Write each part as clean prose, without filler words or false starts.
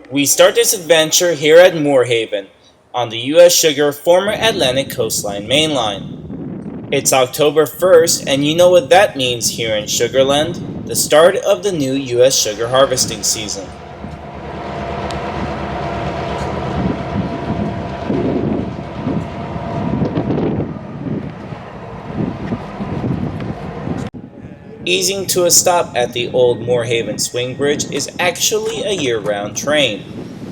We start this adventure here at Moore Haven, on the U.S. Sugar former Atlantic Coastline mainline. It's October 1st, and you know what that means here in Sugarland, the start of the new U.S. sugar harvesting season. Easing to a stop at the old Moore Haven Swing Bridge is actually a year-round train.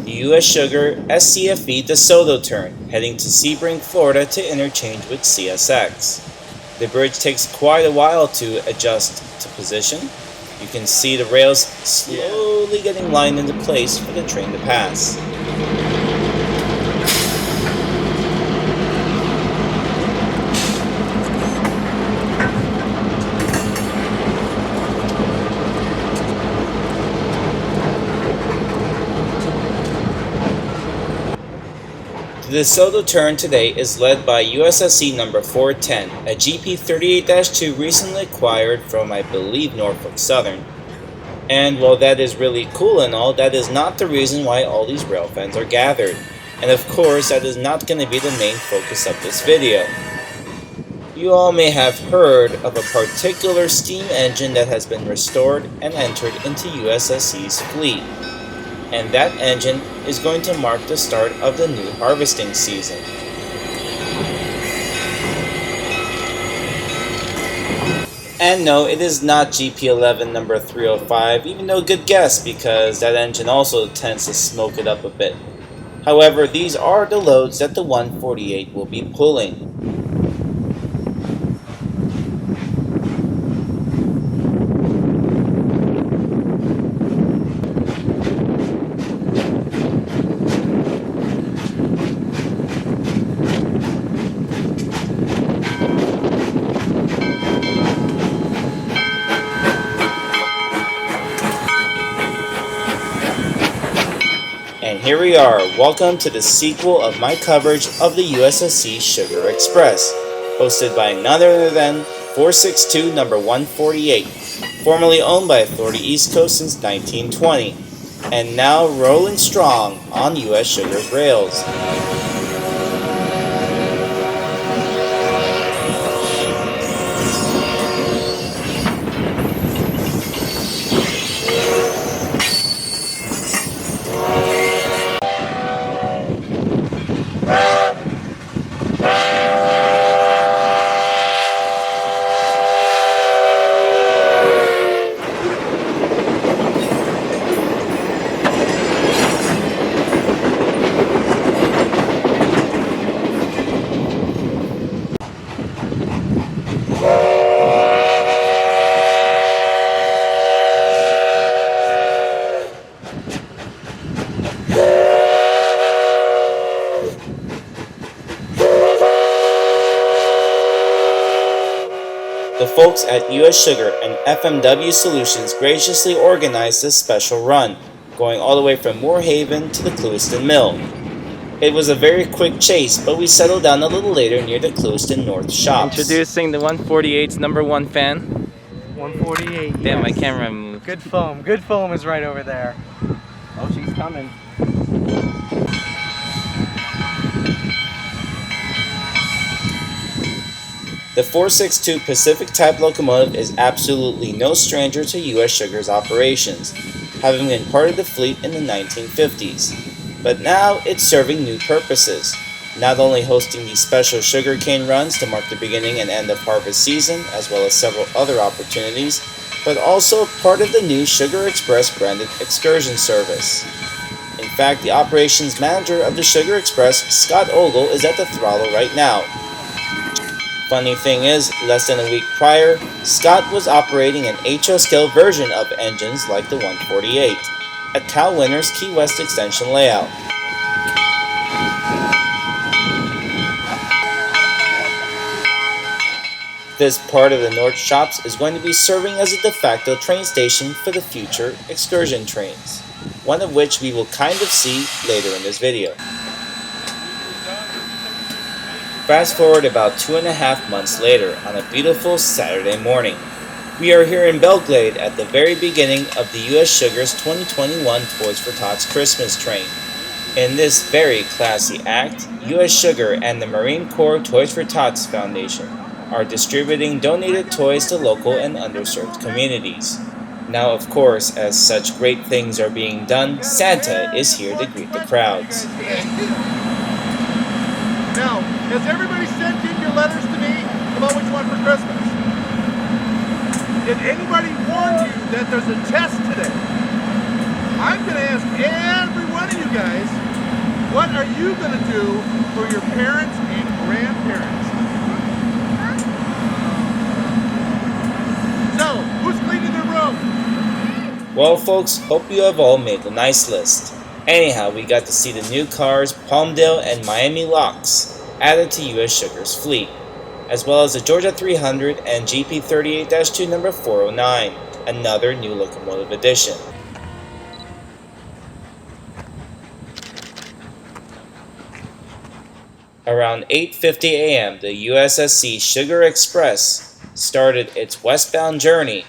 The U.S. Sugar SCFE DeSoto turn, heading to Sebring, Florida to interchange with CSX. The bridge takes quite a while to adjust to position. You can see the rails slowly getting lined into place for the train to pass. The DeSoto turn today is led by USSC number 410, a GP38-2 recently acquired from, I believe, Norfolk Southern. And while that is really cool and all, that is not the reason why all these railfans are gathered. And of course, that is not going to be the main focus of this video. You all may have heard of a particular steam engine that has been restored and entered into USSC's fleet. And that engine is going to mark the start of the new harvesting season. And no, it is not GP11 number 305, even though good guess because that engine also tends to smoke it up a bit. However, these are the loads that the 148 will be pulling. And here we are, welcome to the sequel of my coverage of the USSC Sugar Express, hosted by none other than 462 number 148, formerly owned by Authority East Coast since 1920, and now rolling strong on US Sugar's rails. The folks at US Sugar and FMW Solutions graciously organized this special run, going all the way from Moore Haven to the Clewiston Mill. It was a very quick chase, but we settled down a little later near the Clewiston North shops. Introducing the 148's number one fan. 148, Damn, yes. my camera moved. Good foam is right over there. Oh, she's coming. The 462 Pacific type locomotive is absolutely no stranger to US Sugar's operations, having been part of the fleet in the 1950s. But now it's serving new purposes, not only hosting these special sugarcane runs to mark the beginning and end of harvest season, as well as several other opportunities, but also part of the new Sugar Express branded excursion service. In fact, the operations manager of the Sugar Express, Scott Ogle, is at the throttle right now. Funny thing is, less than a week prior, Scott was operating an HO scale version of engines like the 148, at Cal Winner's Key West extension layout. This part of the North Shops is going to be serving as a de facto train station for the future excursion trains, one of which we will kind of see later in this video. Fast forward about 2.5 months later on a beautiful Saturday morning. We are here in Belle Glade at the very beginning of the US Sugar's 2021 Toys for Tots Christmas train. In this very classy act, US Sugar and the Marine Corps Toys for Tots Foundation are distributing donated toys to local and underserved communities. Now, of course, as such great things are being done, Santa is here to greet the crowds. Now, has everybody sent in your letters to me about what you want for Christmas? Did anybody warn you that there's a test today? I'm going to ask every one of you guys, what are you going to do for your parents and grandparents? So, who's cleaning their room? Well, folks, hope you have all made a nice list. Anyhow, we got to see the new cars Palmdale and Miami Locks added to US Sugar's fleet, as well as the Georgia 300 and GP 38-2 number 409, another new locomotive addition. Around 8:50 a.m., the USSC Sugar Express started its westbound journey,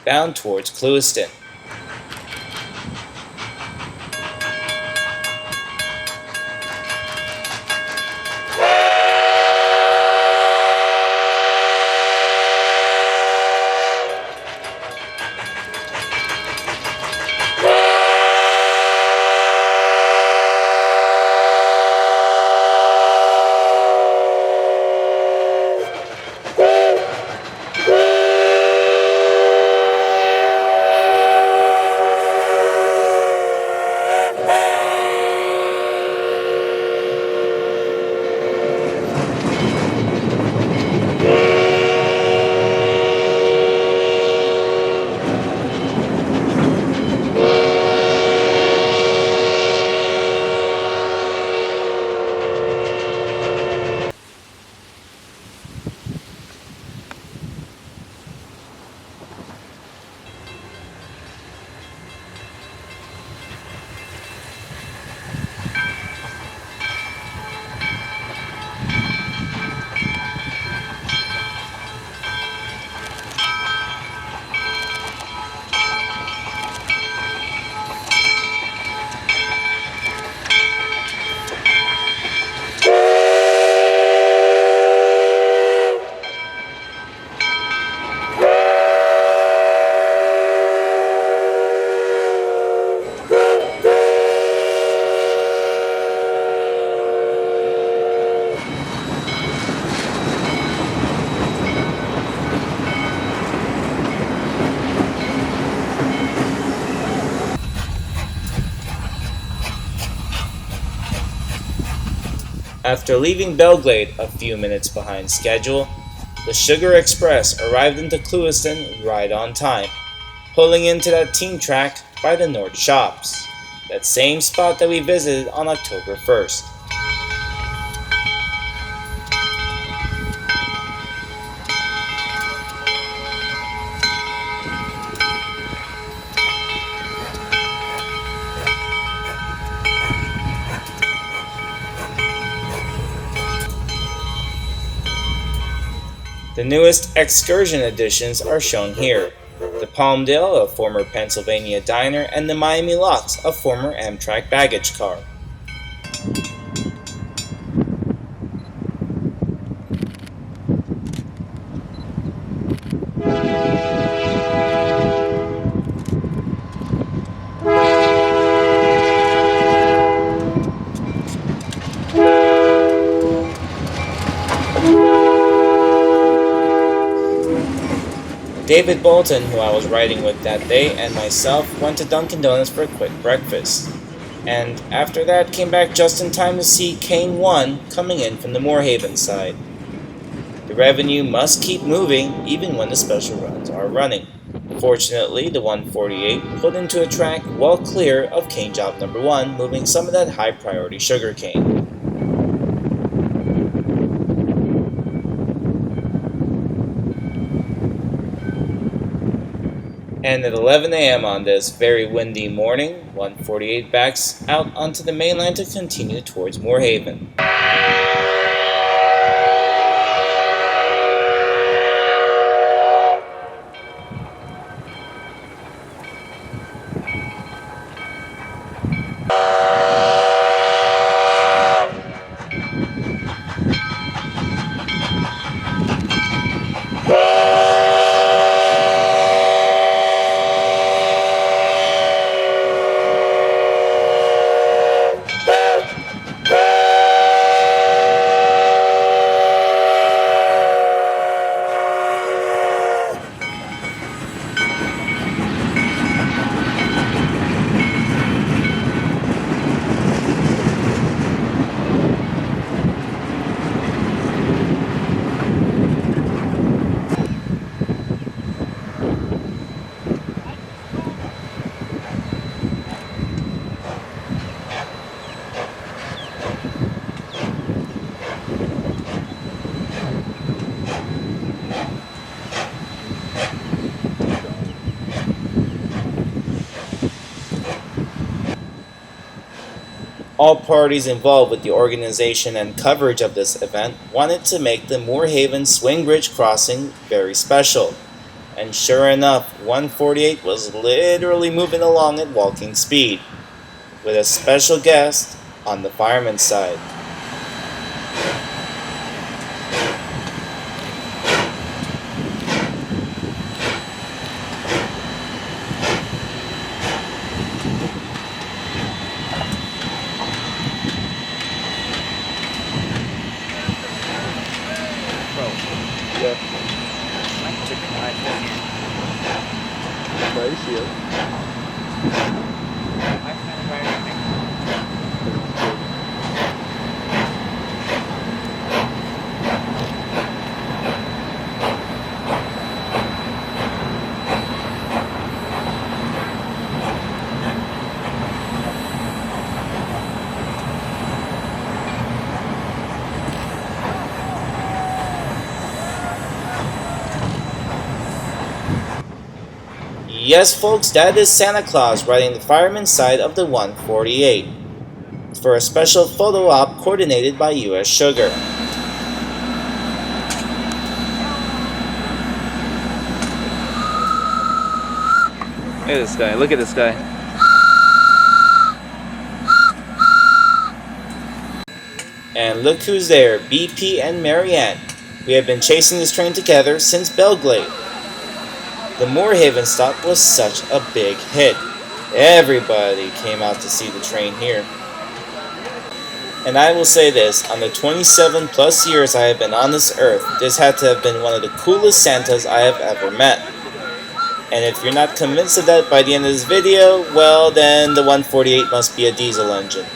bound towards Clewiston. After leaving Belle Glade a few minutes behind schedule, the Sugar Express arrived into Clewiston right on time, pulling into that team track by the North Shops, that same spot that we visited on October 1st. The newest excursion editions are shown here. The Palmdale, a former Pennsylvania diner, and the Miami Locks, a former Amtrak baggage car. David Balton, who I was riding with that day, and myself went to Dunkin' Donuts for a quick breakfast. And after that, came back just in time to see Kane 1 coming in from the Moore Haven side. The revenue must keep moving even when the special runs are running. Fortunately, the 148 pulled into a track well clear of cane job number 1, moving some of that high priority sugar cane. And at 11 a.m. on this very windy morning, 148 backs out onto the main line to continue towards Moore Haven. All parties involved with the organization and coverage of this event wanted to make the Moore Haven Swing Bridge crossing very special. And sure enough, 148 was literally moving along at walking speed, with a special guest on the fireman's side. Yes folks, that is Santa Claus riding the fireman's side of the 148 for a special photo op coordinated by US Sugar. Look at this guy. Look at this guy. And look who's there, BP and Marianne. We have been chasing this train together since Belle Glade. The Moore Haven stop was such a big hit. Everybody came out to see the train here. And I will say this, on the 27 plus years I have been on this earth, this had to have been one of the coolest Santas I have ever met. And if you're not convinced of that by the end of this video, well then the 148 must be a diesel engine.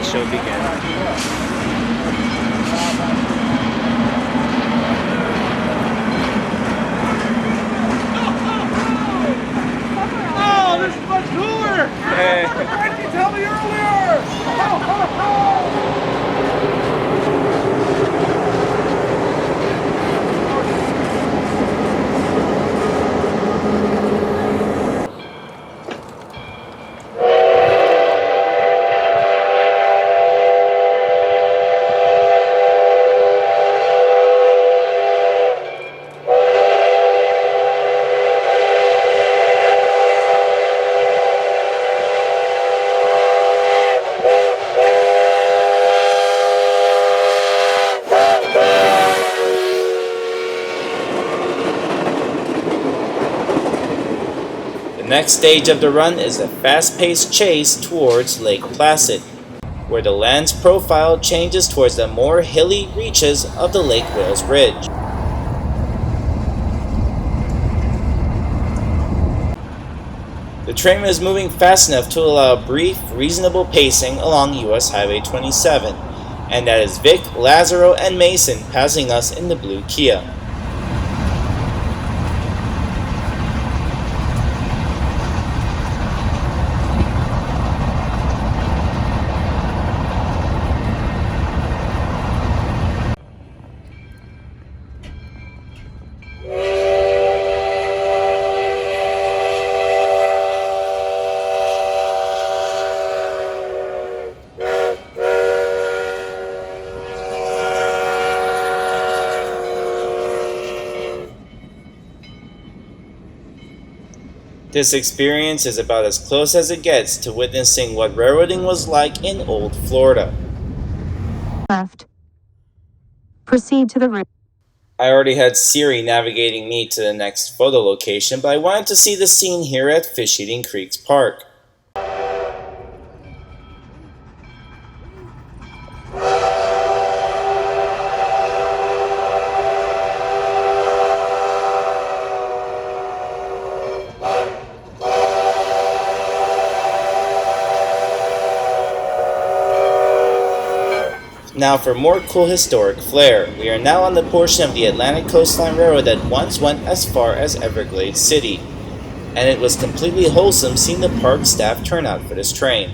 Show begins. Oh, this is much cooler! Hey. Why didn't you tell me earlier? Ho, ho, ho! The next stage of the run is a fast-paced chase towards Lake Placid, where the land's profile changes towards the more hilly reaches of the Lake Wales Ridge. The train is moving fast enough to allow brief, reasonable pacing along US Highway 27, and that is Vic, Lazaro, and Mason passing us in the blue Kia. This experience is about as close as it gets to witnessing what railroading was like in old Florida. Left. Proceed to the route. I already had Siri navigating me to the next photo location, but I wanted to see the scene here at Fish Eating Creeks Park. Now for more cool historic flair, we are now on the portion of the Atlantic Coastline Railroad that once went as far as Everglades City, and it was completely wholesome seeing the park staff turn out for this train.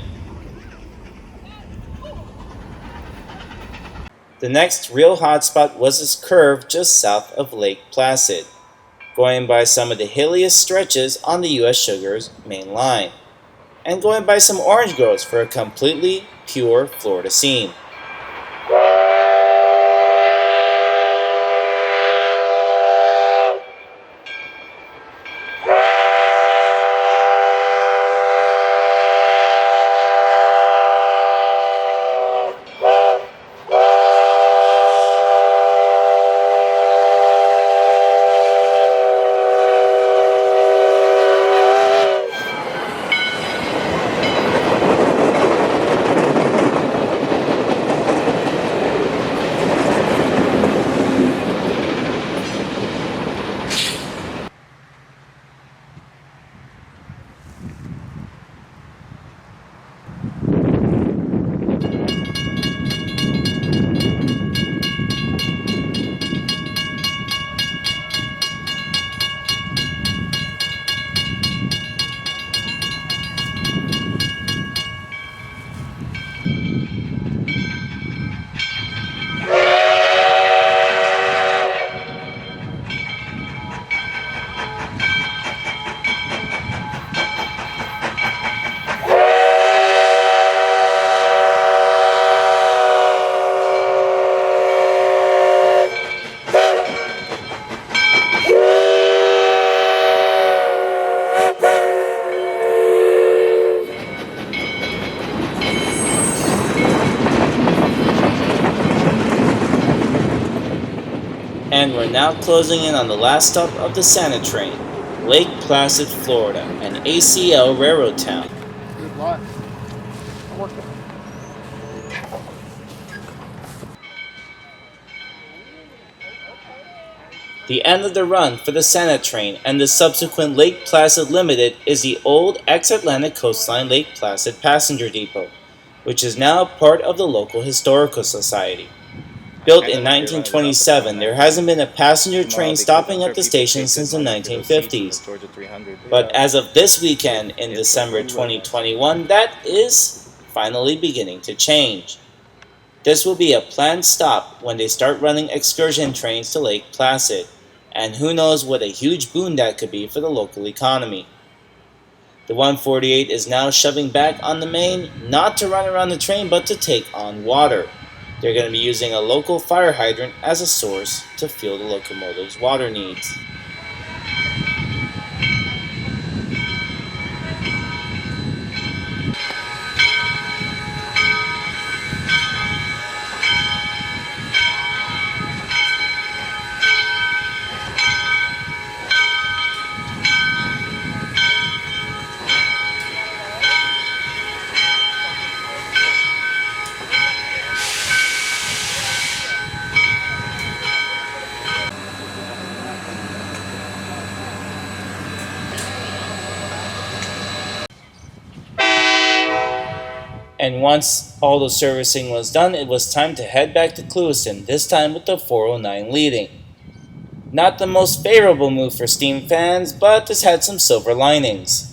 The next real hotspot was this curve just south of Lake Placid, going by some of the hilliest stretches on the US Sugar's main line, and going by some orange groves for a completely pure Florida scene. And we're now closing in on the last stop of the Santa train, Lake Placid, Florida, an ACL railroad town. Good luck. The end of the run for the Santa train and the subsequent Lake Placid Limited is the old ex-Atlantic Coastline Lake Placid Passenger Depot, which is now part of the local Historical Society. Built in 1927, there hasn't been a passenger train stopping at the station since the 1950s. But as of this weekend in December 2021, that is finally beginning to change. This will be a planned stop when they start running excursion trains to Lake Placid, and who knows what a huge boon that could be for the local economy. The 148 is now shoving back on the main, not to run around the train but to take on water. They're going to be using a local fire hydrant as a source to fuel the locomotive's water needs. And once all the servicing was done, it was time to head back to Clewiston, this time with the 409 leading. Not the most favorable move for Steam fans, but this had some silver linings.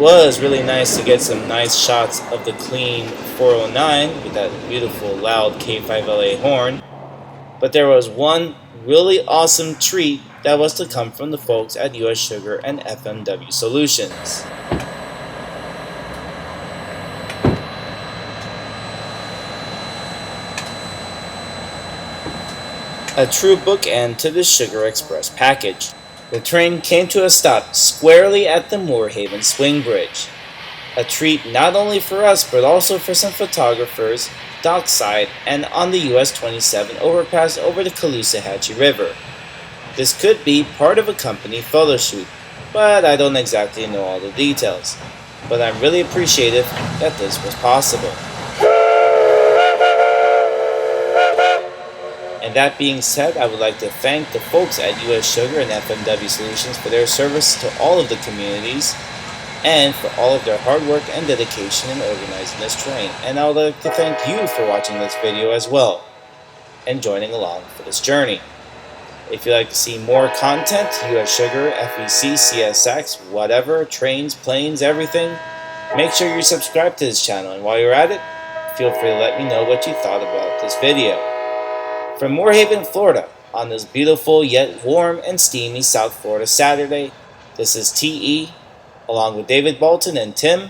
was really nice to get some nice shots of the clean 409 with that beautiful loud K5LA horn. But there was one really awesome treat that was to come from the folks at US Sugar and FMW Solutions. A true bookend to the Sugar Express package. The train came to a stop squarely at the Moore Haven swing bridge. A treat not only for us but also for some photographers dockside and on the US 27 overpass over the Caloosahatchee River. This could be part of a company photo shoot, but I don't exactly know all the details. But I'm really appreciative that this was possible. And that being said, I would like to thank the folks at US Sugar and FMW Solutions for their service to all of the communities and for all of their hard work and dedication in organizing this train. And I would like to thank you for watching this video as well and joining along for this journey. If you'd like to see more content, US Sugar, FEC, CSX, whatever, trains, planes, everything, make sure you subscribe to this channel. And while you're at it, feel free to let me know what you thought about this video. From Moore Haven, Florida, on this beautiful yet warm and steamy South Florida Saturday, this is TE, along with David Balton and Tim,